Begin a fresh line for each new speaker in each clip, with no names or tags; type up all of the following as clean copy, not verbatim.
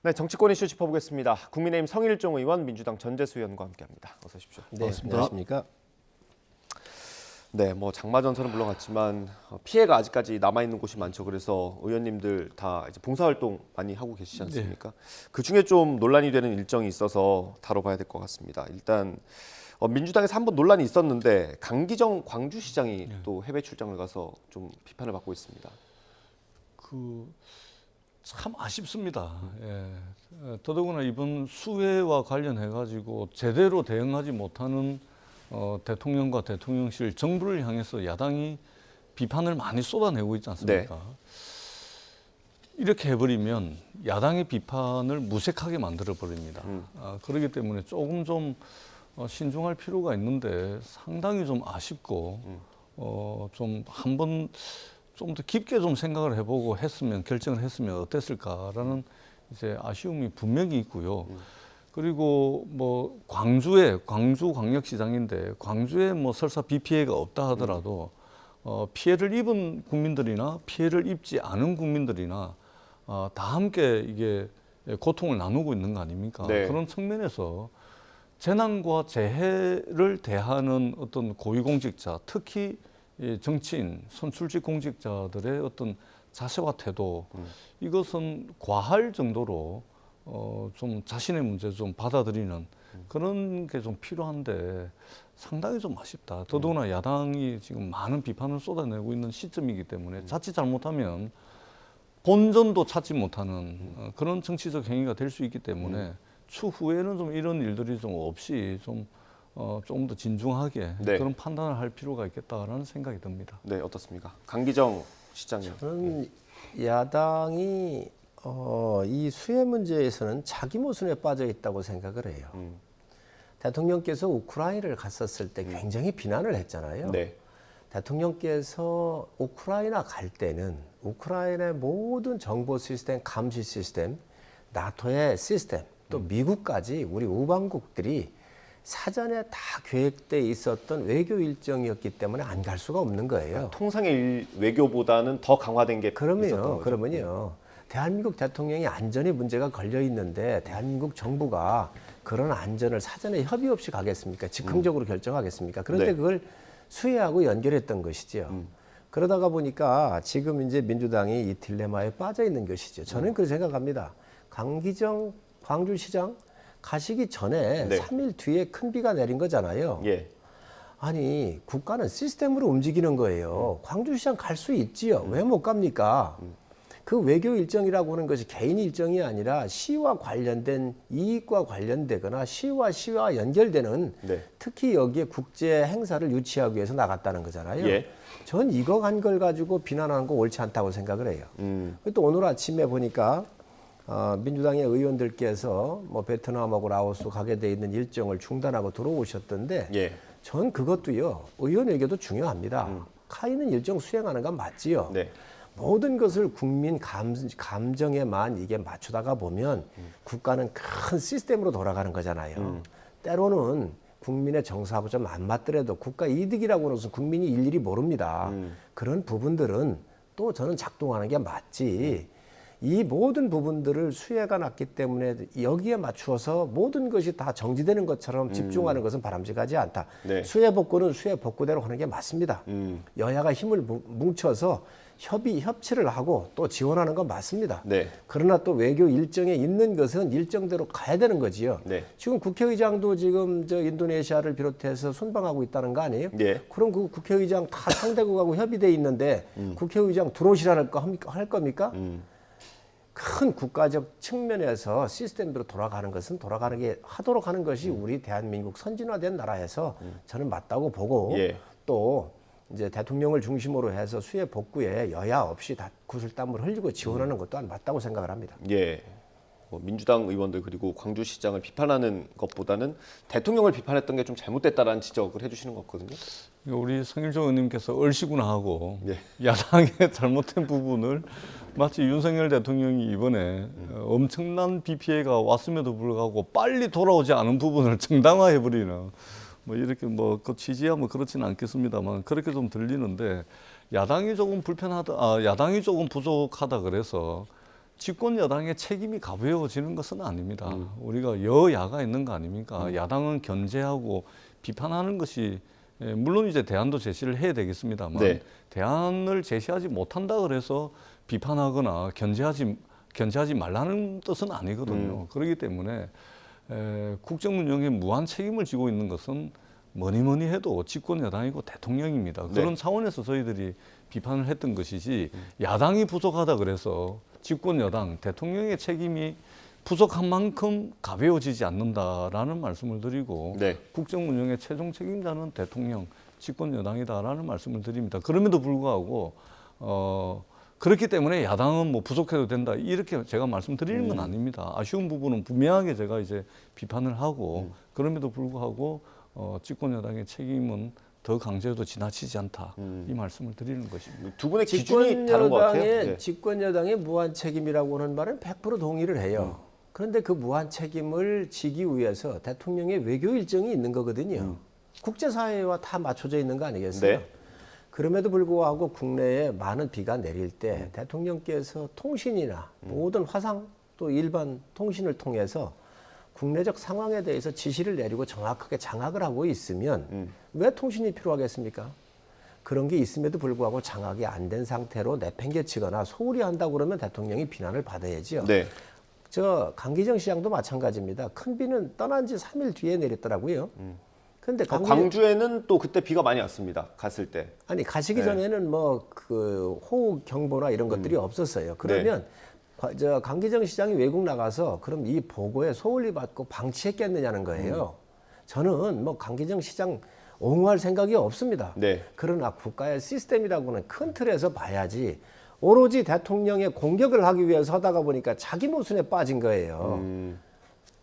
네, 정치권 이슈 짚어보겠습니다. 국민의힘 성일종 의원, 민주당 전재수 의원과 함께합니다. 어서 오십시오.
네, 안녕하십니까?
네, 뭐 장마 전선은 물러갔지만 피해가 아직까지 남아 있는 곳이 많죠. 그래서 의원님들 다 이제 봉사활동 많이 하고 계시지 않습니까? 그 중에 좀 논란이 되는 일정이 있어서 다뤄봐야 될 것 같습니다. 일단 민주당에서 한번 논란이 있었는데 강기정 광주시장이 또 해외 출장을 가서 좀 비판을 받고 있습니다.
참 아쉽습니다. 더더구나 이번 수해와 관련해 가지고 제대로 대응하지 못하는 대통령과 대통령실, 정부를 향해서 야당이 비판을 많이 쏟아내고 있지 않습니까?
네.
이렇게 해버리면 야당의 비판을 무색하게 만들어 버립니다. 그렇기 때문에 조금 좀 신중할 필요가 있는데 상당히 좀 아쉽고 좀 한번 좀 더 깊게 좀 생각을 해보고 결정을 했으면 어땠을까라는 이제 아쉬움이 분명히 있고요. 그리고 뭐 광주광역시장인데 광주에 뭐 설사 비 피해가 없다 하더라도 피해를 입은 국민들이나 피해를 입지 않은 국민들이나 다 함께 이게 고통을 나누고 있는 거 아닙니까?
네.
그런 측면에서 재난과 재해를 대하는 어떤 고위공직자, 특히 정치인, 선출직 공직자들의 어떤 자세와 태도, 이것은 과할 정도로 좀 자신의 문제 좀 받아들이는 그런 게 좀 필요한데 상당히 좀 아쉽다. 더더구나 야당이 지금 많은 비판을 쏟아내고 있는 시점이기 때문에 자칫 잘못하면 본전도 찾지 못하는 그런 정치적 행위가 될 수 있기 때문에 추후에는 좀 이런 일들이 좀 없이 좀 더 진중하게
네.
그런 판단을 할 필요가 있겠다라는 생각이 듭니다.
네, 어떻습니까? 강기정 시장님.
저는 야당이 이 수해 문제에서는 자기 모순에 빠져 있다고 생각을 해요. 대통령께서 우크라이나를 갔었을 때 굉장히 비난을 했잖아요.
네.
대통령께서 우크라이나 갈 때는 우크라이나의 모든 정보 시스템, 감시 시스템, 나토의 시스템, 또 미국까지 우리 우방국들이 사전에 다 계획돼 있었던 외교 일정이었기 때문에 안 갈 수가 없는 거예요.
통상의 외교보다는 더 강화된 게 있었던 거죠.
그러면요. 대한민국 대통령이 안전에 문제가 걸려 있는데 대한민국 정부가 그런 안전을 사전에 협의 없이 가겠습니까? 즉흥적으로 결정하겠습니까? 그런데
네.
그걸 수해하고 연결했던 것이죠. 그러다가 보니까 지금 이제 민주당이 이 딜레마에 빠져 있는 것이죠. 저는 그렇게 생각합니다. 강기정 광주시장 가시기 전에
네.
3일 뒤에 큰 비가 내린 거잖아요.
예.
아니 국가는 시스템으로 움직이는 거예요. 광주시장 갈 수 있지요. 왜 못 갑니까? 그 외교 일정이라고 하는 것이 개인 일정이 아니라 시와 관련된 이익과 관련되거나 시와 연결되는
네.
특히 여기에 국제 행사를 유치하기 위해서 나갔다는 거잖아요.
예.
전 이거 간 걸 가지고 비난하는 거 옳지 않다고 생각을 해요. 또 오늘 아침에 보니까 민주당의 의원들께서 뭐 베트남하고 라오스 가게 돼 있는 일정을 중단하고 들어오셨던데
예.
전 그것도요. 의원에게도 중요합니다. 가 있는 일정 수행하는 건 맞지요.
네.
모든 것을 국민 감정에만 이게 맞추다가 보면 국가는 큰 시스템으로 돌아가는 거잖아요. 때로는 국민의 정서하고 좀 안 맞더라도 국가 이득이라고 하는 것은 국민이 일일이 모릅니다. 그런 부분들은 또 저는 작동하는 게 맞지. 이 모든 부분들을 수혜가 났기 때문에 여기에 맞추어서 모든 것이 다 정지되는 것처럼 집중하는 것은 바람직하지 않다.
네.
수혜 복구는 수혜 복구대로 하는 게 맞습니다. 여야가 힘을 뭉쳐서 협치를 하고 또 지원하는 건 맞습니다.
네.
그러나 또 외교 일정에 있는 것은 일정대로 가야 되는 거지요.
네.
지금 국회의장도 지금 저 인도네시아를 비롯해서 순방하고 있다는 거 아니에요?
예.
그럼 그 국회의장 다 상대국하고 협의돼 있는데 국회의장 들어오시라는 거 할 겁니까? 큰 국가적 측면에서 시스템대로 돌아가는 것은 돌아가는 게 하도록 하는 것이 우리 대한민국 선진화된 나라에서 저는 맞다고 보고
예.
또 이제 대통령을 중심으로 해서 수해 복구에 여야 없이 다 구슬땀을 흘리고 지원하는 것 또한 맞다고 생각을 합니다.
예. 민주당 의원들 그리고 광주시장을 비판하는 것보다는 대통령을 비판했던 게 좀 잘못됐다라는 지적을 해주시는 거거든요.
우리 성일종 의원님께서 얼씨구나 하고
예.
야당의 잘못된 부분을 마치 윤석열 대통령이 이번에 엄청난 비 피해가 왔음에도 불구하고 빨리 돌아오지 않은 부분을 정당화해버리는 뭐 이렇게 뭐 그 취지야 뭐 그렇지는 않겠습니다만 그렇게 좀 들리는데 야당이 조금 불편하다, 야당이 조금 부족하다 그래서 집권 여당의 책임이 가벼워지는 것은 아닙니다. 우리가 여야가 있는 거 아닙니까? 야당은 견제하고 비판하는 것이 물론 이제 대안도 제시를 해야 되겠습니다만
네.
대안을 제시하지 못한다 그래서 비판하거나 견제하지 말라는 뜻은 아니거든요. 그렇기 때문에 국정 운영에 무한 책임을 지고 있는 것은 뭐니 해도 집권 여당이고 대통령입니다.
네.
그런 차원에서 저희들이 비판을 했던 것이지 야당이 부족하다 그래서 집권 여당 대통령의 책임이 부족한 만큼 가벼워지지 않는다라는 말씀을 드리고
네.
국정 운영의 최종 책임자는 대통령 집권 여당이다라는 말씀을 드립니다. 그럼에도 불구하고 그렇기 때문에 야당은 뭐 부족해도 된다 이렇게 제가 말씀드리는 건 아닙니다. 아쉬운 부분은 분명하게 제가 이제 비판을 하고 그럼에도 불구하고 집권 여당의 책임은 더 강조해도 지나치지 않다 이 말씀을 드리는 것입니다.
두 분의 기준이 다른 것 같아요. 네.
집권 여당의 무한 책임이라고 하는 말은 100% 동의를 해요. 그런데 그 무한 책임을 지기 위해서 대통령의 외교 일정이 있는 거거든요. 국제사회와 다 맞춰져 있는 거 아니겠어요?
네.
그럼에도 불구하고 국내에 많은 비가 내릴 때 대통령께서 통신이나 모든 화상 또 일반 통신을 통해서 국내적 상황에 대해서 지시를 내리고 정확하게 장악을 하고 있으면 왜 통신이 필요하겠습니까? 그런 게 있음에도 불구하고 장악이 안 된 상태로 내팽개치거나 소홀히 한다고 그러면 대통령이 비난을 받아야지요.
네.
저 강기정 시장도 마찬가지입니다. 큰 비는 떠난 지 3일 뒤에 내렸더라고요. 근데
광주에는 또 그때 비가 많이 왔습니다. 갔을 때.
아니 가시기
네.
전에는 뭐 그 호우 경보나 이런 것들이 없었어요. 그러면 저 강기정 시장이 외국 나가서 그럼 이 보고에 소홀히 받고 방치했겠느냐는 거예요. 저는 뭐 강기정 시장 옹호할 생각이 없습니다.
네.
그러나 국가의 시스템이라고는 큰 틀에서 봐야지 오로지 대통령의 공격을 하기 위해서 하다가 보니까 자기 모순에 빠진 거예요.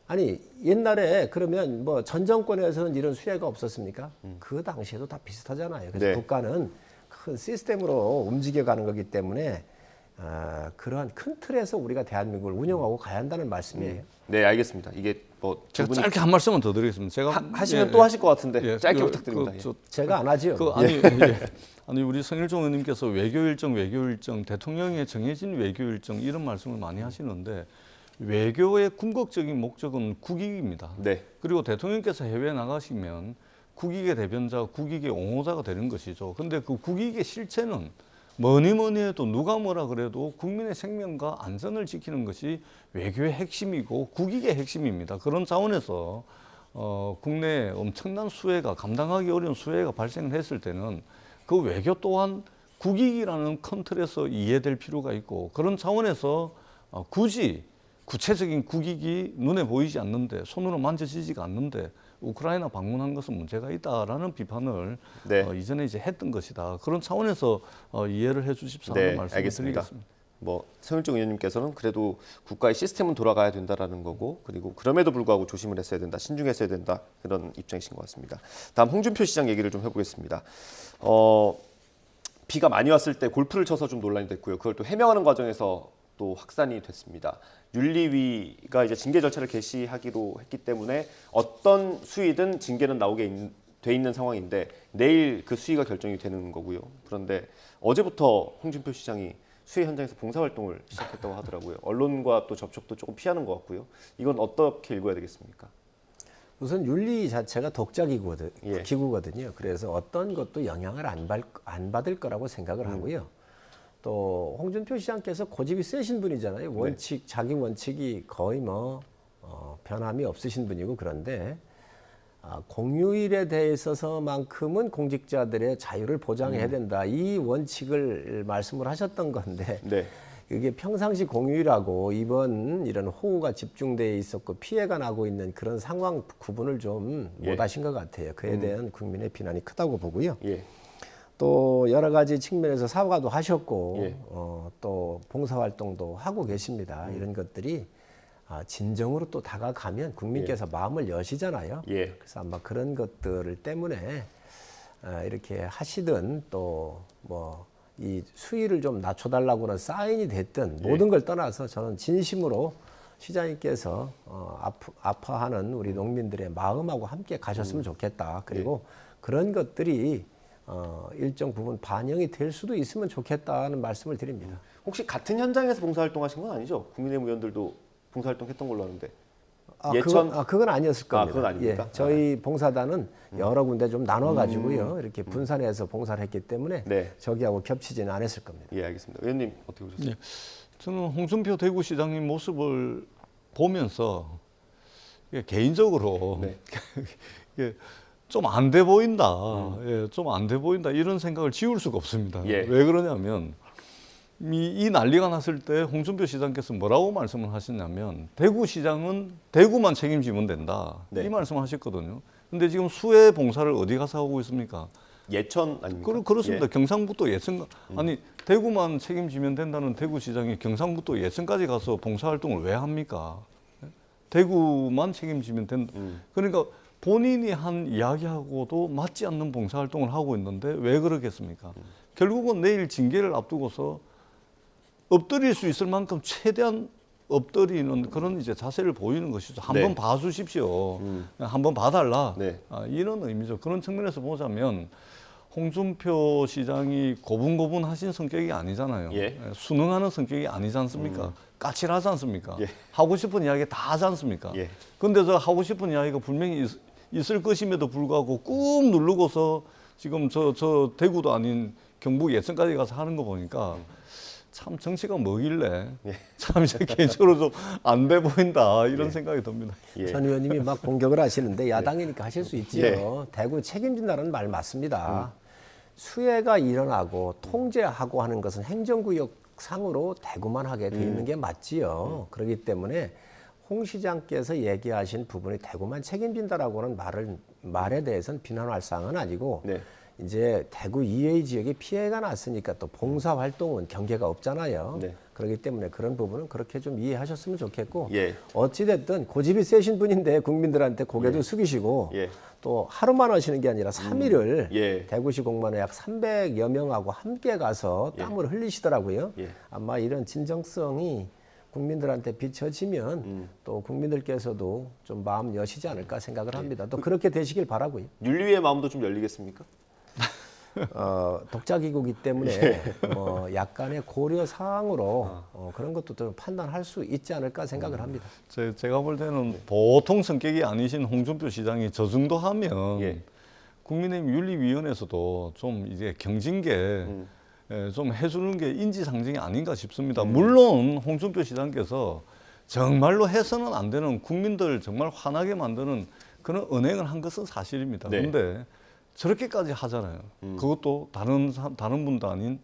아니 옛날에 그러면 뭐 전 정권에서는 이런 수혜가 없었습니까? 그 당시에도 다 비슷하잖아요. 그래서
네.
국가는 큰 시스템으로 움직여가는 거기 때문에 그러한 큰 틀에서 우리가 대한민국을 운영하고 가야 한다는 말씀이에요.
네, 알겠습니다. 이게 뭐 두
제가
분이
짧게 한 말씀만 더 드리겠습니다. 제가
하시면
예,
또 하실 것 같은데
예,
짧게
그,
부탁드립니다.
그,
예.
저,
제가 안 하지요.
아니 우리 성일종 의원님께서 외교 일정 대통령의 정해진 외교 일정 이런 말씀을 많이 하시는데 외교의 궁극적인 목적은 국익입니다.
네.
그리고 대통령께서 해외에 나가시면 국익의 대변자, 국익의 옹호자가 되는 것이죠. 근데 그 국익의 실체는 뭐니 해도 누가 뭐라 그래도 국민의 생명과 안전을 지키는 것이 외교의 핵심이고 국익의 핵심입니다. 그런 차원에서 국내에 엄청난 수혜가 감당하기 어려운 수혜가 발생했을 때는 그 외교 또한 국익이라는 큰 틀에서 이해될 필요가 있고 그런 차원에서 굳이 구체적인 국익이 눈에 보이지 않는데 손으로 만져지지가 않는데 우크라이나 방문한 것은 문제가 있다라는 비판을
네.
이전에 이제 했던 것이다. 그런 차원에서 이해를 해주십사는
네,
말씀을
알겠습니다.
드리겠습니다.
뭐 성일종 의원님께서는 그래도 국가의 시스템은 돌아가야 된다라는 거고 그리고 그럼에도 불구하고 조심을 했어야 된다, 신중했어야 된다 그런 입장이신 것 같습니다. 다음 홍준표 시장 얘기를 좀 해보겠습니다. 비가 많이 왔을 때 골프를 쳐서 좀 논란이 됐고요. 그걸 또 해명하는 과정에서 또 확산이 됐습니다. 윤리위가 이제 징계 절차를 개시하기로 했기 때문에 어떤 수위든 징계는 나오게 돼 있는 상황인데 내일 그 수위가 결정이 되는 거고요. 그런데 어제부터 홍준표 시장이 수해 현장에서 봉사활동을 시작했다고 하더라고요. 언론과 또 접촉도 조금 피하는 것 같고요. 이건 어떻게 읽어야 되겠습니까?
우선 윤리 자체가
예.
기구거든요. 그래서 어떤 것도 영향을 안 받을 거라고 생각을 하고요. 또 홍준표 시장께서 고집이 세신 분이잖아요. 자기 원칙이 거의 뭐 변함이 없으신 분이고 그런데 공휴일에 대해서만큼은 공직자들의 자유를 보장해야 된다. 이 원칙을 말씀을 하셨던 건데
네.
이게 평상시 공휴일하고 이번 이런 호우가 집중돼 있었고 피해가 나고 있는 그런 상황 구분을 좀 못하신 것 같아요. 그에 대한 국민의 비난이 크다고 보고요.
예.
또 여러 가지 측면에서 사과도 하셨고
예.
또 봉사활동도 하고 계십니다. 이런 것들이 진정으로 또 다가가면 국민께서 마음을 여시잖아요.
예.
그래서 아마 그런 것들을 때문에 이렇게 하시든 또 뭐 이 수위를 좀 낮춰달라고는 사인이 됐든 모든 걸 떠나서 저는 진심으로 시장님께서 아파하는 우리 농민들의 마음하고 함께 가셨으면 좋겠다. 그리고 그런 것들이 일정 부분 반영이 될 수도 있으면 좋겠다는 말씀을 드립니다.
혹시 같은 현장에서 봉사활동하신 건 아니죠? 국민의힘 의원들도 봉사활동했던 걸로 아는데. 예천
그건 아니었을 겁니다.
그건 아닙니까?
저희 봉사단은 여러 군데 좀 나눠가지고요. 이렇게 분산해서 봉사를 했기 때문에
네.
저기하고 겹치지는 않았을 겁니다.
예, 알겠습니다. 의원님 어떻게 보셨어요?
예. 저는 홍준표 대구시장님 모습을 보면서 개인적으로
네.
좀 안 돼 보인다, 좀 안 돼 보인다 이런 생각을 지울 수가 없습니다.
예.
왜 그러냐면 이 난리가 났을 때 홍준표 시장께서 뭐라고 말씀을 하셨냐면 대구시장은 대구만 책임지면 된다
네.
이 말씀을 하셨거든요. 근데 지금 수해 봉사를 어디 가서 하고 있습니까?
예천 아닙니까?
그렇습니다.
예.
경상북도 예천 아니 대구만 책임지면 된다는 대구시장이 경상북도 예천까지 가서 봉사활동을 왜 합니까? 대구만 책임지면 된다. 그러니까 본인이 한 이야기하고도 맞지 않는 봉사활동을 하고 있는데 왜 그러겠습니까? 결국은 내일 징계를 앞두고서 엎드릴 수 있을 만큼 최대한 엎드리는 그런 이제 자세를 보이는 것이죠. 한번
네.
봐주십시오. 한번 봐달라.
네.
이런 의미죠. 그런 측면에서 보자면 홍준표 시장이 고분고분하신 성격이 아니잖아요.
예.
순응하는 성격이 아니지 않습니까? 까칠하지 않습니까?
예.
하고 싶은 이야기 다 하지 않습니까?
예.
근데 저 하고 싶은 이야기가 분명히 있을 것임에도 불구하고 꾹 누르고서 지금 저 대구도 아닌 경북 예천까지 가서 하는 거 보니까 참 정치가 뭐길래 참 이제 개인적으로 좀 안 돼 보인다 이런 생각이 듭니다.
예.
전 의원님이 막 공격을 하시는데 야당이니까 하실 수 있지요.
예.
대구 책임진다는 말 맞습니다. 수해가 일어나고 통제하고 하는 것은 행정구역 상으로 대구만 하게 돼 있는 게 맞지요. 그렇기 때문에 홍 시장께서 얘기하신 부분이 대구만 책임진다라고 하는 말에 대해서는 비난할 사항은 아니고
네.
이제 대구 EA 지역에 피해가 났으니까 또 봉사 활동은 경계가 없잖아요.
네.
그렇기 때문에 그런 부분은 그렇게 좀 이해하셨으면 좋겠고
예.
어찌됐든 고집이 세신 분인데 국민들한테 고개도 숙이시고
예.
또 하루만 하시는 게 아니라 3일을
예.
대구시 공무원에 약 300여 명하고 함께 가서 땀을 흘리시더라고요.
예.
아마 이런 진정성이 국민들한테 비춰지면 또 국민들께서도 좀 마음 여시지 않을까 생각을 합니다. 또 그렇게 되시길 바라고요.
윤리위의 마음도 좀 열리겠습니까?
독자기구이기 때문에 뭐 약간의 고려 사항으로 그런 것도 좀 판단할 수 있지 않을까 생각을 합니다.
제가 볼 때는 보통 성격이 아니신 홍준표 시장이 저 정도 하면
예.
국민의힘 윤리위원회에서도 좀 이제 경징계 좀 해주는 게 인지상정이 아닌가 싶습니다. 물론 홍준표 시장께서 정말로 해서는 안 되는 국민들 정말 화나게 만드는 그런 언행을 한 것은 사실입니다.
네.
그런데 저렇게까지 하잖아요. 그것도 다른 분도 아닌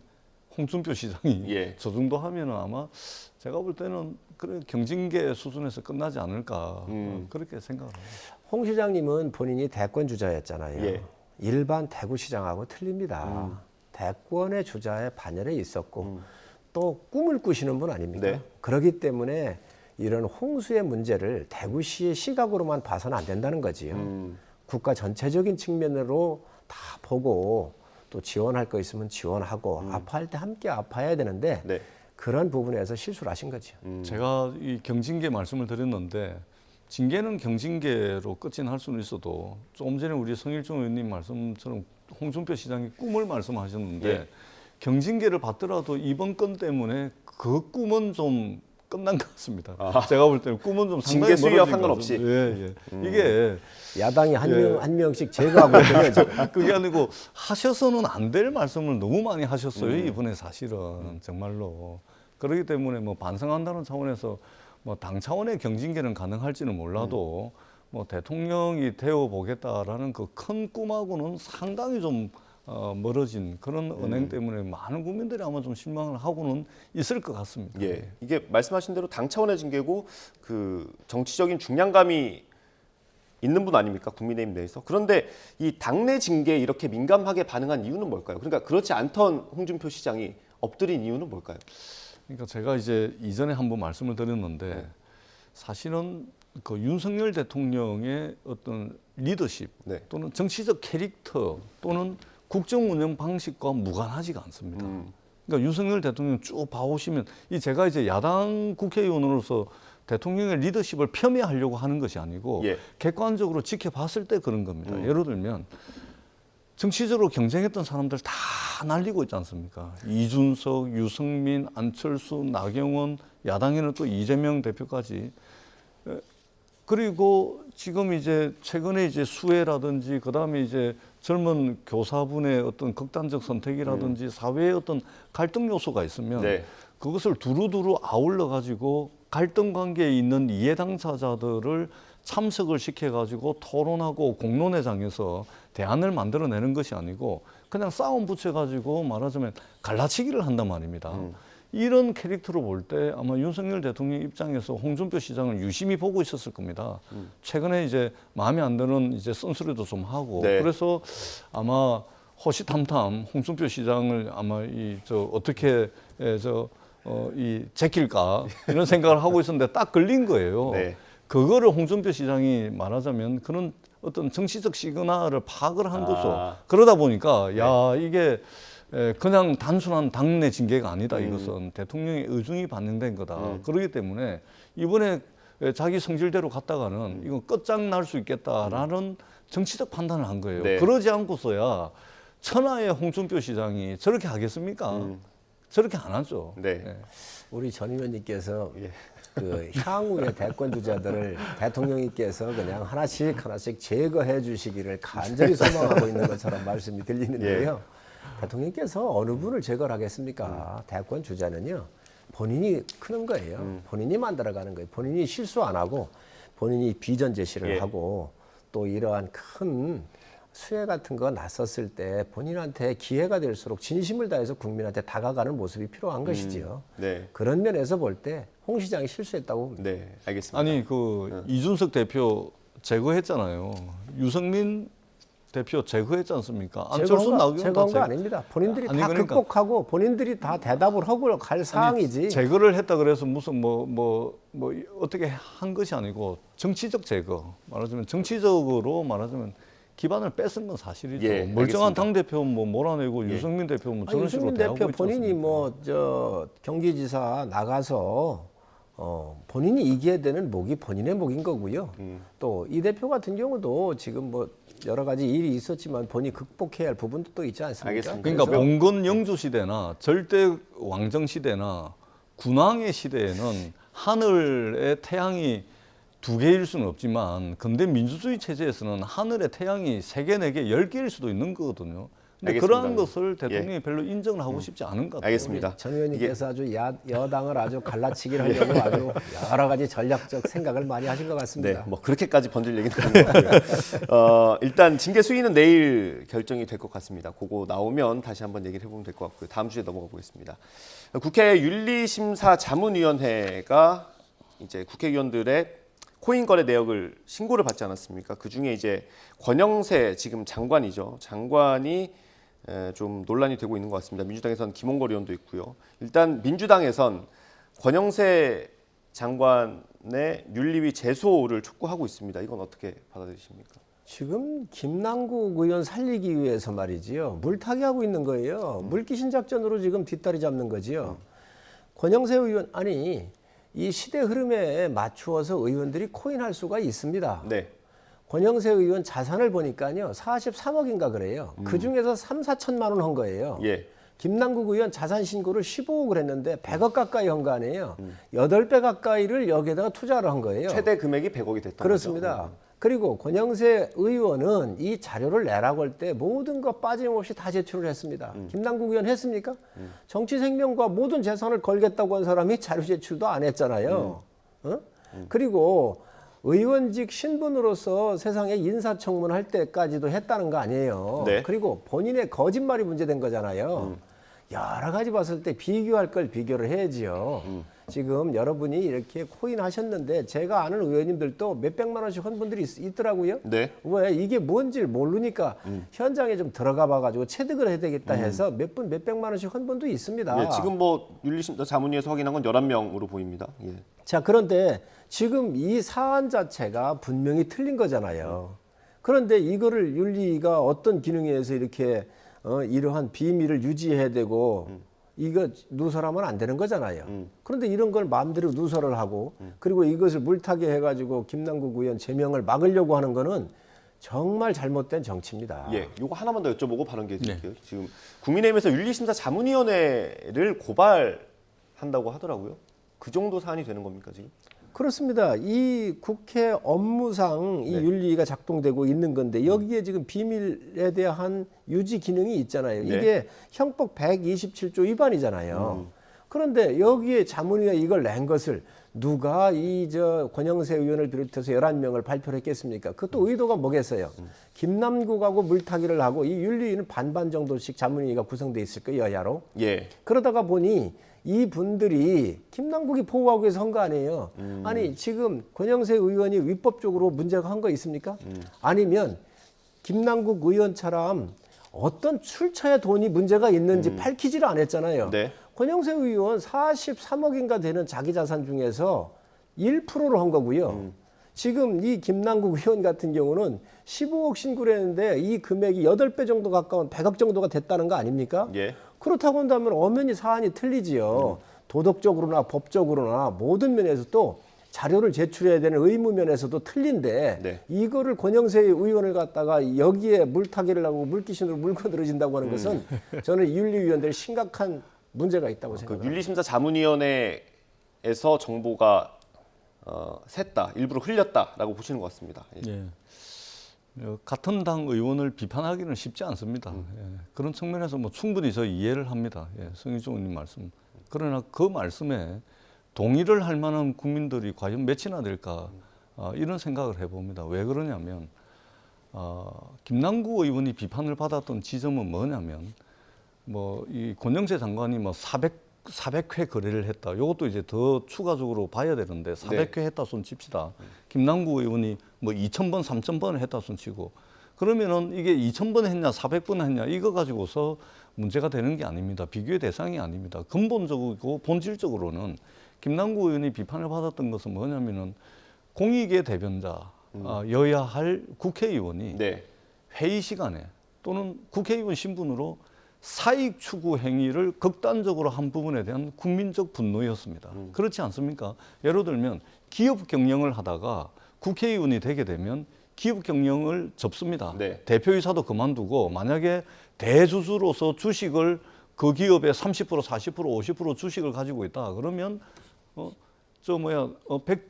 홍준표 시장이
예.
저 정도 하면은 아마 제가 볼 때는 그래 경징계 수준에서 끝나지 않을까 그렇게 생각을 합니다.
홍 시장님은 본인이 대권 주자였잖아요.
예.
일반 대구 시장하고 틀립니다. 대권의 주자의 반열에 있었고 또 꿈을 꾸시는 분 아닙니까?
네.
그렇기 때문에 이런 홍수의 문제를 대구시의 시각으로만 봐서는 안 된다는 거지요. 국가 전체적인 측면으로 다 보고 또 지원할 거 있으면 지원하고 아파할 때 함께 아파야 되는데
네.
그런 부분에서 실수를 하신 거죠.
제가 이 경징계 말씀을 드렸는데 징계는 경징계로 끝이 날 수는 있어도 조금 전에 우리 성일종 의원님 말씀처럼 홍준표 시장이 꿈을 말씀하셨는데
예.
경징계를 받더라도 이번 건 때문에 그 꿈은 좀 끝난 것 같습니다. 제가 볼 때는 꿈은 좀 상당히
징계 수위와
멀어진
상관없이.
것 같습니다. 이게
야당이 한 명씩 제거하고 있는 거죠.
그게 아니고 하셔서는 안 될 말씀을 너무 많이 하셨어요. 이번에 사실은 정말로 그렇기 때문에 뭐 반성한다는 차원에서 뭐 당 차원의 경징계는 가능할지는 몰라도 뭐 대통령이 되어 보겠다라는 그 큰 꿈하고는 상당히 좀 멀어진 그런 언행 때문에 많은 국민들이 아마 좀 실망을 하고는 있을 것 같습니다.
예. 이게 말씀하신 대로 당 차원의 징계고 그 정치적인 중량감이 있는 분 아닙니까? 국민의힘 내에서. 그런데 이 당내 징계에 이렇게 민감하게 반응한 이유는 뭘까요? 그러니까 그렇지 않던 홍준표 시장이 엎드린 이유는 뭘까요?
그러니까 제가 이제 이전에 한번 말씀을 드렸는데 사실은 그 윤석열 대통령의 어떤 리더십
네.
또는 정치적 캐릭터 또는 국정 운영 방식과 무관하지가 않습니다. 그러니까 윤석열 대통령 쭉 봐오시면 제가 이제 야당 국회의원으로서 대통령의 리더십을 폄훼하려고 하는 것이 아니고
예.
객관적으로 지켜봤을 때 그런 겁니다. 예를 들면 정치적으로 경쟁했던 사람들 다 날리고 있지 않습니까? 이준석, 유승민, 안철수, 나경원, 야당에는 또 이재명 대표까지. 그리고 지금 이제 최근에 이제 수혜라든지 그다음에 이제 젊은 교사분의 어떤 극단적 선택이라든지 사회의 어떤 갈등 요소가 있으면
네.
그것을 두루두루 아울러 가지고 갈등 관계에 있는 이해 당사자들을 참석을 시켜가지고 토론하고 공론회장에서 대안을 만들어내는 것이 아니고 그냥 싸움 붙여가지고 말하자면 갈라치기를 한단 말입니다. 이런 캐릭터로 볼 때 아마 윤석열 대통령 입장에서 홍준표 시장을 유심히 보고 있었을 겁니다. 최근에 이제 마음에 안 드는 이제 쓴소리도 좀 하고
네.
그래서 아마 호시탐탐 홍준표 시장을 아마 어떻게 이 제낄까 이런 생각을 하고 있었는데 딱 걸린 거예요.
네.
그거를 홍준표 시장이 말하자면 그런 어떤 정치적 시그널을 파악을 한 거죠. 그러다 보니까 야 이게 그냥 단순한 당내 징계가 아니다. 이것은 대통령의 의중이 반영된 거다. 그렇기 때문에 이번에 자기 성질대로 갔다가는 이건 끝장날 수 있겠다라는 정치적 판단을 한 거예요.
네.
그러지 않고서야 천하의 홍준표 시장이 저렇게 하겠습니까? 저렇게 안 하죠.
네.
예.
우리 전 의원님께서
예.
그 향후의 대권 주자들을 대통령님께서 그냥 하나씩 제거해 주시기를 간절히 소망하고 있는 것처럼 말씀이 들리는데요. 대통령께서 어느 분을 제거를 하겠습니까? 대권 주자는요. 본인이 크는 거예요. 본인이 만들어가는 거예요. 본인이 실수 안 하고 본인이 비전 제시를 하고 또 이러한 큰 수혜 같은 거 났었을 때 본인한테 기회가 될수록 진심을 다해서 국민한테 다가가는 모습이 필요한 것이지요.
네.
그런 면에서 볼 때 홍 시장이 실수했다고 봅니다.
네, 알겠습니다.
아니 이준석 대표 제거했잖아요. 유승민 대표 제거했지 않습니까? 안철수 나경원
제거한 거 아닙니다. 본인들이
아니,
다
그러니까.
극복하고 본인들이 다 대답을 하고 갈 사항이지.
제거를 했다 그래서 무슨 어떻게 한 것이 아니고 정치적 제거. 말하자면 정치적으로 말하자면 기반을 뺏은 건 사실이죠.
예,
멀쩡한
알겠습니다.
당 대표 몰아내고 유승민 대표 저런 식으로
유승민
대하고
대표
있지
본인이
않습니까?
경기지사 나가서 본인이 이겨야 되는 목이 본인의 목인 거고요. 또 이 대표 같은 경우도 지금 여러 가지 일이 있었지만 본인이 극복해야 할 부분도 또 있지 않습니까?
알겠습니다.
그러니까
그래서
봉건 영조 시대나 절대 왕정 시대나 군왕의 시대에는 하늘의 태양이 두 개일 수는 없지만 근대 민주주의 체제에서는 하늘의 태양이 3개, 4개, 10개일 수도 있는 거거든요. 근데
알겠습니다.
그러한 것을 대통령이 별로 인정을 하고 싶지 않은 것 같아요.
알겠습니다.
전 의원님께서 아주 여당을 아주 갈라치기를 하려고 아주 여러 가지 전략적 생각을 많이 하신 것
네,
같습니다.
뭐 그렇게까지 번질 얘기는 아닌 것 같고요. 일단 징계 수위는 내일 결정이 될 것 같습니다. 그거 나오면 다시 한번 얘기를 해보면 될 것 같고요. 다음 주에 넘어가 보겠습니다. 국회 윤리심사자문위원회가 이제 국회의원들의 코인 거래 내역을 신고를 받지 않았습니까? 그 중에 이제 권영세 지금 장관이죠. 장관이 좀 논란이 되고 있는 것 같습니다. 민주당에선 김홍걸 의원도 있고요. 일단 민주당에선 권영세 장관의 윤리위 제소를 촉구하고 있습니다. 이건 어떻게 받아들이십니까?
지금 김남국 의원 살리기 위해서 말이지요. 물타기 하고 있는 거예요. 물귀신 작전으로 지금 뒷다리 잡는 거지요. 권영세 의원 아니 이 시대 흐름에 맞추어서 의원들이 코인할 수가 있습니다.
네.
권영세 의원 자산을 보니까요. 43억인가 그래요. 그중에서 3, 4천만 원 한 거예요.
예.
김남국 의원 자산 신고를 15억을 했는데 100억 가까이 한 거 아니에요. 8배 가까이를 여기에다가 투자를 한 거예요.
최대 금액이 100억이 됐다.
그렇습니다. 그리고 권영세 의원은 이 자료를 내라고 할 때 모든 것 빠짐없이 다 제출을 했습니다. 김남국 의원 했습니까? 정치 생명과 모든 재산을 걸겠다고 한 사람이 자료 제출도 안 했잖아요. 그리고 의원직 신분으로서 세상에 인사청문 할 때까지도 했다는 거 아니에요.
네.
그리고 본인의 거짓말이 문제된 거잖아요. 여러 가지 봤을 때 비교할 걸 비교를 해야지요. 지금 여러분이 이렇게 코인 하셨는데 제가 아는 의원님들도 몇백만 원씩 한 분들이 있더라고요.
네.
왜 이게 뭔지를 모르니까 현장에 좀 들어가 봐가지고 체득을 해야 되겠다 해서 몇백만 원씩 한 분도 있습니다.
예, 지금 윤리심사 자문위에서 확인한 건 11명으로 보입니다. 예.
자, 그런데 지금 이 사안 자체가 분명히 틀린 거잖아요. 그런데 이거를 윤리가 어떤 기능에 의해서 이렇게 이러한 비밀을 유지해야 되고 이거 누설하면 안 되는 거잖아요. 그런데 이런 걸 마음대로 누설을 하고 그리고 이것을 물타기 해가지고 김남국 의원 제명을 막으려고 하는 거는 정말 잘못된 정치입니다.
예, 요거 하나만 더 여쭤보고 발언 드릴게요. 지금 국민의힘에서 윤리심사 자문위원회를 고발한다고 하더라고요. 그 정도 사안이 되는 겁니까 지금?
그렇습니다. 이 국회 업무상 이
네.
윤리가 작동되고 있는 건데 여기에 지금 비밀에 대한 유지 기능이 있잖아요.
네.
이게 형법 127조 위반이잖아요. 그런데 여기에 자문위가 이걸 낸 것을 누가 이 권영세 의원을 비롯해서 11명을 발표를 했겠습니까? 그것도 의도가 뭐겠어요? 김남국하고 물타기를 하고 이 윤리위는 반반 정도씩 자문위가 구성돼 있을 거예요, 여야로.
예.
그러다가 보니 이 분들이 김남국이 보호하기 위해서 한 거 아니에요. 아니 지금 권영세 의원이 위법적으로 문제가 한 거 있습니까? 아니면 김남국 의원처럼 어떤 출처에 돈이 문제가 있는지 밝히지를 않았잖아요.
네.
권영세 의원 43억인가 되는 자기 자산 중에서 1%로 한 거고요. 지금 이 김남국 의원 같은 경우는 15억 신고를 했는데 이 금액이 8배 정도 가까운 100억 정도가 됐다는 거 아닙니까?
예.
그렇다고 한다면 엄연히 사안이 틀리지요. 도덕적으로나 법적으로나 모든 면에서 또 자료를 제출해야 되는 의무 면에서도 틀린데
네.
이거를 권영세 의원을 갖다가 여기에 물타기를 하고 물귀신으로 물고 늘어진다고 하는 것은 저는 윤리위원들 심각한 문제가 있다고
그
생각합니다.
윤리심사 자문위원회에서 정보가 샜다, 일부러 흘렸다라고 보시는 것 같습니다. 예.
예. 같은 당 의원을 비판하기는 쉽지 않습니다. 예. 그런 측면에서 뭐 충분히 저 이해를 합니다. 예. 성희종 의원님 말씀. 그러나 그 말씀에 동의를 할 만한 국민들이 과연 몇이나 될까 이런 생각을 해봅니다. 왜 그러냐면 김남국 의원이 비판을 받았던 지점은 뭐냐면 뭐 이 권영세 장관이 뭐 400회 거래를 했다. 이것도 이제 더 추가적으로 봐야 되는데 400회 했다 손 칩시다. 김남국 의원이 뭐 2,000번, 3,000번을 했다 손 치고 그러면은 이게 2,000번 했냐, 400번 했냐 이거 가지고서 문제가 되는 게 아닙니다. 비교의 대상이 아닙니다. 근본적이고 본질적으로는 김남국 의원이 비판을 받았던 것은 뭐냐면은 공익의 대변자 여야 할 국회의원이
네.
회의 시간에 또는 국회의원 신분으로 사익 추구 행위를 극단적으로 한 부분에 대한 국민적 분노였습니다. 그렇지 않습니까? 예를 들면 기업 경영을 하다가 국회의원이 되게 되면 기업 경영을 접습니다.
네.
대표이사도 그만두고 만약에 대주주로서 주식을 그 기업의 30%, 40%, 50% 주식을 가지고 있다. 그러면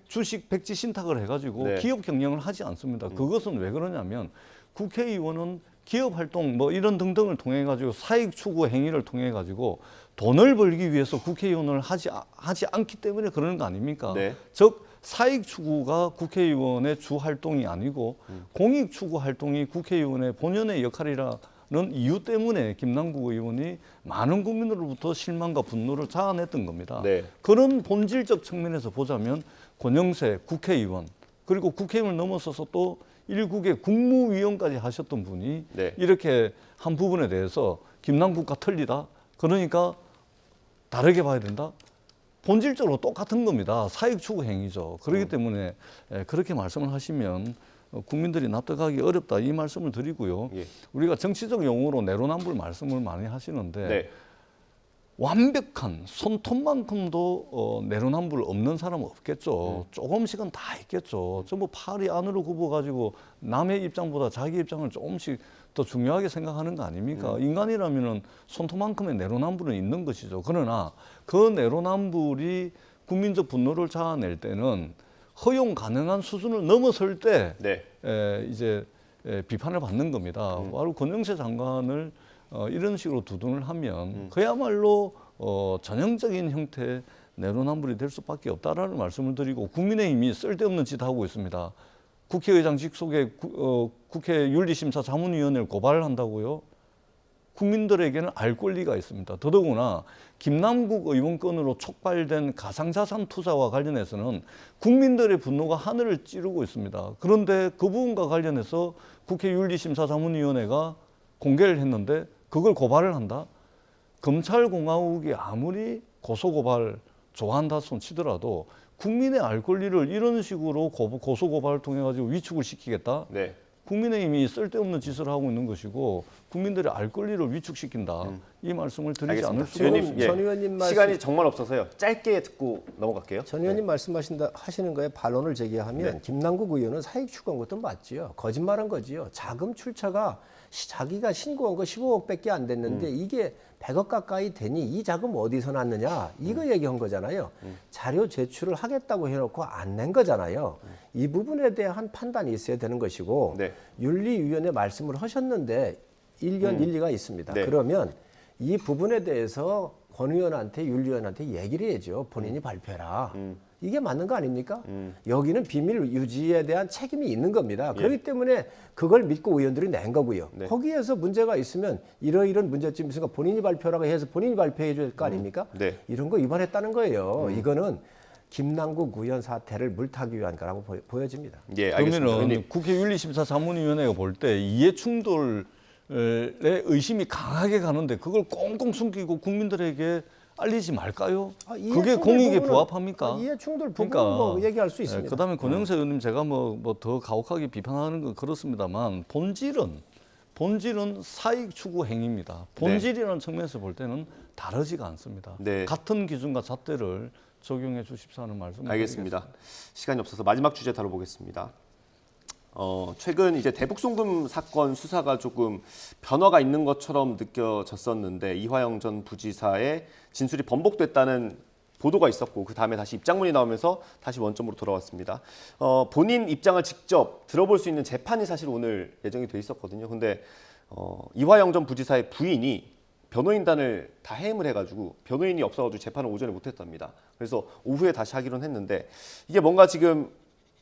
주식 백지 신탁을 해가지고
네.
기업 경영을 하지 않습니다. 그것은 왜 그러냐면 국회의원은 기업 활동 뭐 이런 등등을 통해 가지고 사익 추구 행위를 통해 가지고 돈을 벌기 위해서 국회의원을 하지 않기 때문에 그러는 거 아닙니까?
네.
즉 사익 추구가 국회의원의 주 활동이 아니고 공익 추구 활동이 국회의원의 본연의 역할이라는 이유 때문에 김남국 의원이 많은 국민으로부터 실망과 분노를 자아냈던 겁니다.
네.
그런 본질적 측면에서 보자면 권영세 국회의원 그리고 국회의원을 넘어서서 또 일국의 국무위원까지 하셨던 분이
네.
이렇게 한 부분에 대해서 김남국과 틀리다. 그러니까 다르게 봐야 된다. 본질적으로 똑같은 겁니다. 사익 추구 행위죠. 그렇기 때문에 그렇게 말씀을 하시면 국민들이 납득하기 어렵다. 이 말씀을 드리고요.
예.
우리가 정치적 용어로 내로남불 말씀을 많이 하시는데
네.
완벽한 손톱만큼도 내로남불 없는 사람은 없겠죠. 조금씩은 다 있겠죠. 전부 팔이 안으로 굽어가지고 남의 입장보다 자기 입장을 조금씩 더 중요하게 생각하는 거 아닙니까? 인간이라면은 손톱만큼의 내로남불은 있는 것이죠. 그러나 그 내로남불이 국민적 분노를 자아낼 때는 허용 가능한 수준을 넘어설 때
네.
이제 비판을 받는 겁니다. 바로 권영세 장관을 이런 식으로 두둔을 하면 그야말로 전형적인 형태의 내로남불이 될 수밖에 없다라는 말씀을 드리고 국민의힘이 쓸데없는 짓 하고 있습니다. 국회의장 직속에 국회 윤리심사 자문위원회를 고발한다고요? 국민들에게는 알 권리가 있습니다. 더더구나 김남국 의원 건으로 촉발된 가상자산 투자와 관련해서는 국민들의 분노가 하늘을 찌르고 있습니다. 그런데 그 부분과 관련해서 국회 윤리심사 자문위원회가 공개를 했는데 그걸 고발을 한다? 검찰공화국이 아무리 고소고발 좋아한다 손치더라도 국민의 알 권리를 이런 식으로 고소고발을 통해 가지고 위축을 시키겠다?
네.
국민의힘이 쓸데없는 짓을 하고 있는 것이고 국민들의 알 권리를 위축시킨다. 이 말씀을 드리지
알겠습니다.
않을 수가
지금
의원님,
없습니다.
전 의원님 말씀-
시간이 정말 없어서요. 짧게 듣고 넘어갈게요.
전 의원님 하시는 거에 반론을 제기하면
네.
김남국 의원은 사익 추구한 것도 맞지요. 거짓말한 거지요. 자금 출처가 자기가 신고한 거 15억밖에 안 됐는데 이게 100억 가까이 되니 이 자금 어디서 났느냐 이거 얘기한 거잖아요. 자료 제출을 하겠다고 해놓고 안 낸 거잖아요. 이 부분에 대한 판단이 있어야 되는 것이고
네.
윤리위원회 말씀을 하셨는데 일견 일리가 있습니다.
네.
그러면 이 부분에 대해서 권 의원한테 윤리위원한테 얘기를 해야죠. 본인이 발표해라. 이게 맞는 거 아닙니까? 여기는 비밀 유지에 대한 책임이 있는 겁니다. 그렇기 때문에 그걸 믿고 의원들이 낸 거고요.
네.
거기에서 문제가 있으면 이런 문제점이 있으니까 본인이 발표라고 해서 본인이 발표해 줄 거 아닙니까?
네.
이런 거 위반했다는 거예요. 이거는 김남국 의원 사태를 물타기 위한 거라고 보여집니다.
예, 알겠습니다.
그러면은
의원님.
국회 윤리심사 자문위원회가 볼 때 이해 충돌의 의심이 강하게 가는데 그걸 꽁꽁 숨기고 국민들에게 알리지 말까요?
이해
그게
충돌
공익에
부분은-
부합합니까?
이해 충돌 부분은
그러니까,
뭐 얘기할 수 있습니다.
그다음에 권영세 의원님 제가 뭐 더 가혹하게 비판하는 건 그렇습니다만 본질은 사익 추구 행위입니다. 본질이라는 측면에서 볼 때는 다르지가 않습니다.
네.
같은 기준과 잣대를 적용해 주십사 하는 말씀.
알겠습니다. 시간이 없어서 마지막 주제 다뤄보겠습니다. 최근 이제 대북송금 사건 수사가 조금 변화가 있는 것처럼 느껴졌었는데 이화영 전 부지사의 진술이 번복됐다는 보도가 있었고 그 다음에 다시 입장문이 나오면서 다시 원점으로 돌아왔습니다. 본인 입장을 직접 들어볼 수 있는 재판이 사실 오늘 예정이 돼 있었거든요. 근데 이화영 전 부지사의 부인이 변호인단을 다 해임을 해가지고 변호인이 없어가지고 재판을 오전에 못했답니다. 그래서 오후에 다시 하기로 했는데 이게 뭔가 지금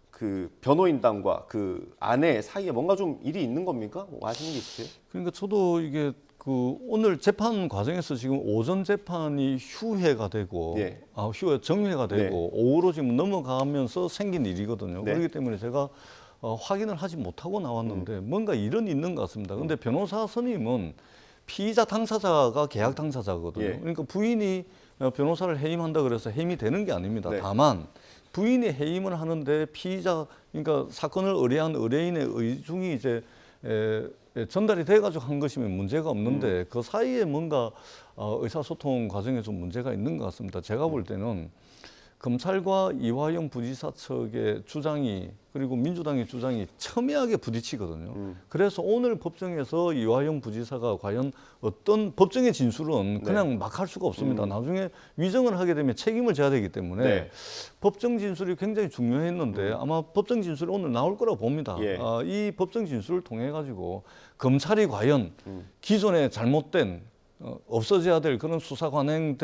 그 변호인단과 그 아내 사이에 뭔가 좀 일이 있는 겁니까? 뭐 아시는 게 있으세요?
그러니까 저도 이게 그 오늘 재판 과정에서 지금 오전 재판이 휴회가 되고
예.
휴회 정회가 되고 오후로 지금 넘어가면서 생긴 일이거든요.
네.
그렇기 때문에 제가 확인을 하지 못하고 나왔는데 뭔가 일은 있는 것 같습니다. 근데 변호사 선임은 피의자 당사자가 계약 당사자거든요.
예.
그러니까 부인이 변호사를 해임한다 그래서 해임이 되는 게 아닙니다.
네.
다만 부인이 해임을 하는데 피의자 그러니까 사건을 의뢰한 의뢰인의 의중이 이제 전달이 돼가지고 한 것이면 문제가 없는데 그 사이에 뭔가 의사소통 과정에 좀 문제가 있는 것 같습니다. 제가 볼 때는 검찰과 이화영 부지사 측의 주장이 그리고 민주당의 주장이 첨예하게 부딪히거든요. 그래서 오늘 법정에서 이화영 부지사가 과연 어떤 법정의 진술은 그냥 막 할 수가 없습니다. 나중에 위정을 하게 되면 책임을 져야 되기 때문에
네.
법정 진술이 굉장히 중요했는데 아마 법정 진술이 오늘 나올 거라고 봅니다.
예.
이 법정 진술을 통해 가지고 검찰이 과연 기존에 잘못된 없어져야 될 그런 수사 관행을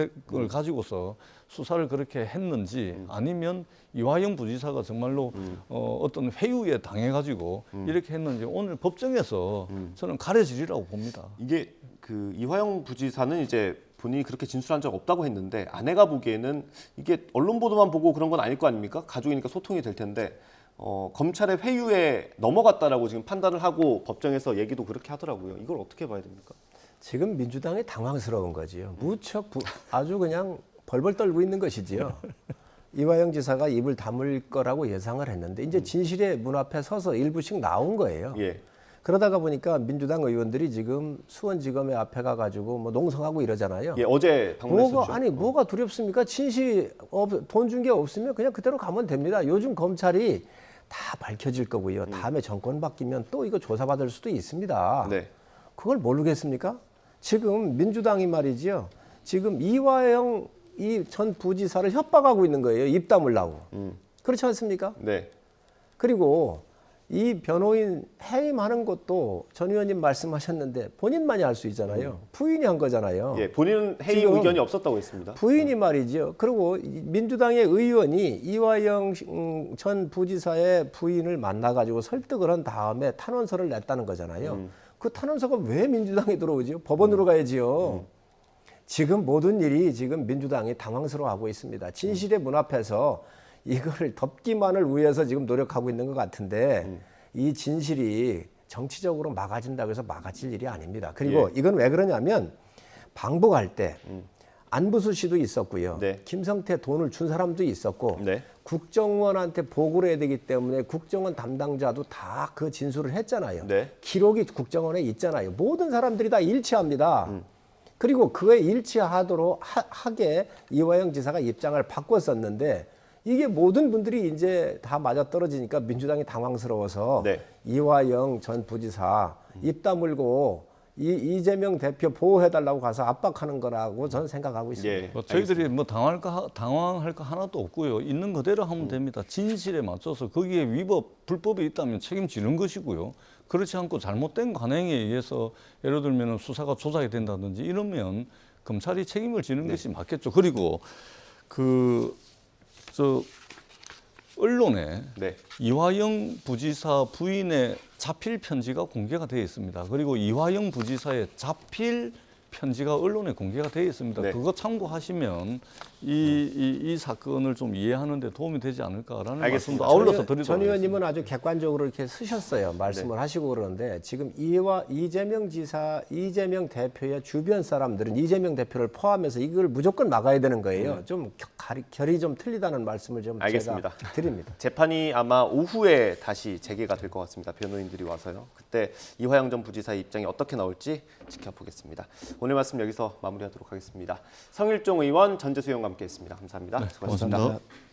가지고서 수사를 그렇게 했는지 아니면 이화영 부지사가 정말로 어떤 회유에 당해가지고 이렇게 했는지 오늘 법정에서 저는 가려지리라고 봅니다.
이게 그 이화영 부지사는 이제 본인이 그렇게 진술한 적 없다고 했는데 아내가 보기에는 이게 언론 보도만 보고 그런 건 아닐 거 아닙니까? 가족이니까 소통이 될 텐데 검찰의 회유에 넘어갔다라고 지금 판단을 하고 법정에서 얘기도 그렇게 하더라고요. 이걸 어떻게 봐야 됩니까?
지금 민주당이 당황스러운 거지요. 무척 아주 그냥 벌벌 떨고 있는 것이지요. 이화영 지사가 입을 다물 거라고 예상을 했는데 이제 진실의 문 앞에 서서 일부씩 나온 거예요.
예.
그러다가 보니까 민주당 의원들이 지금 수원지검에 앞에 가가지고 뭐 농성하고 이러잖아요.
예, 어제 방문했었죠.
뭐가 두렵습니까? 진실이 돈 준 게 없으면 그냥 그대로 가면 됩니다. 요즘 검찰이 다 밝혀질 거고요. 다음에 정권 바뀌면 또 이거 조사받을 수도 있습니다.
네.
그걸 모르겠습니까? 지금 민주당이 말이지요. 지금 이화영 이 전 부지사를 협박하고 있는 거예요. 입 다물라고. 그렇지 않습니까?
네.
그리고 이 변호인 해임하는 것도 전 의원님 말씀하셨는데 본인만이 할 수 있잖아요. 부인이 한 거잖아요.
예, 본인은 해임
지금
의견이 없었다고 했습니다.
부인이 말이죠. 그리고 민주당의 의원이 이화영 전 부지사의 부인을 만나가지고 설득을 한 다음에 탄원서를 냈다는 거잖아요. 그 탄원서가 왜 민주당에 들어오죠? 법원으로 가야지요. 지금 모든 일이 지금 민주당이 당황스러워하고 있습니다. 진실의 문 앞에서 이걸 덮기만을 위해서 지금 노력하고 있는 것 같은데 이 진실이 정치적으로 막아진다고 해서 막아질 일이 아닙니다. 그리고 이건 왜 그러냐면 방북할 때 안부수 씨도 있었고요.
네.
김성태 돈을 준 사람도 있었고
네.
국정원한테 보고를 해야 되기 때문에 국정원 담당자도 다 그 진술을 했잖아요.
네.
기록이 국정원에 있잖아요. 모든 사람들이 다 일치합니다. 그리고 그에 일치하도록 하게 이화영 지사가 입장을 바꿨었는데 이게 모든 분들이 이제 다 맞아떨어지니까 민주당이 당황스러워서
네.
이화영 전 부지사 입 다물고 이재명 대표 보호해달라고 가서 압박하는 거라고 저는 생각하고 있습니다.
예.
뭐 저희들이 뭐 당황할 거 하나도 없고요. 있는 그대로 하면 됩니다. 진실에 맞춰서 거기에 위법, 불법이 있다면 책임지는 것이고요. 그렇지 않고 잘못된 관행에 의해서 예를 들면 수사가 조작이 된다든지 이러면 검찰이 책임을 지는 것이 맞겠죠. 그리고 언론에
네.
이화영 부지사 부인의 자필 편지가 공개가 되어 있습니다. 그리고 이화영 부지사의 자필 편지가 언론에 공개가 되어 있습니다.
네.
그거 참고하시면 이 사건을 좀 이해하는 데 도움이 되지 않을까라는
알겠습니다.
말씀도 아울러서 드리도록
전
하겠습니다.
의원님은 아주 객관적으로 이렇게 쓰셨어요. 말씀을 하시고 그러는데 지금 이재명 대표의 주변 사람들은 이재명 대표를 포함해서 이걸 무조건 막아야 되는 거예요. 좀 결이 좀 틀리다는 말씀을 좀
알겠습니다.
제가 드립니다.
재판이 아마 오후에 다시 재개가 될 것 같습니다. 변호인들이 와서요. 그때 이화영 전 부지사의 입장이 어떻게 나올지 지켜보겠습니다. 오늘 말씀 여기서 마무리하도록 하겠습니다. 성일종 의원, 전재수 의원과 함께했습니다. 감사합니다.
네,
수고하셨습니다.
고맙습니다.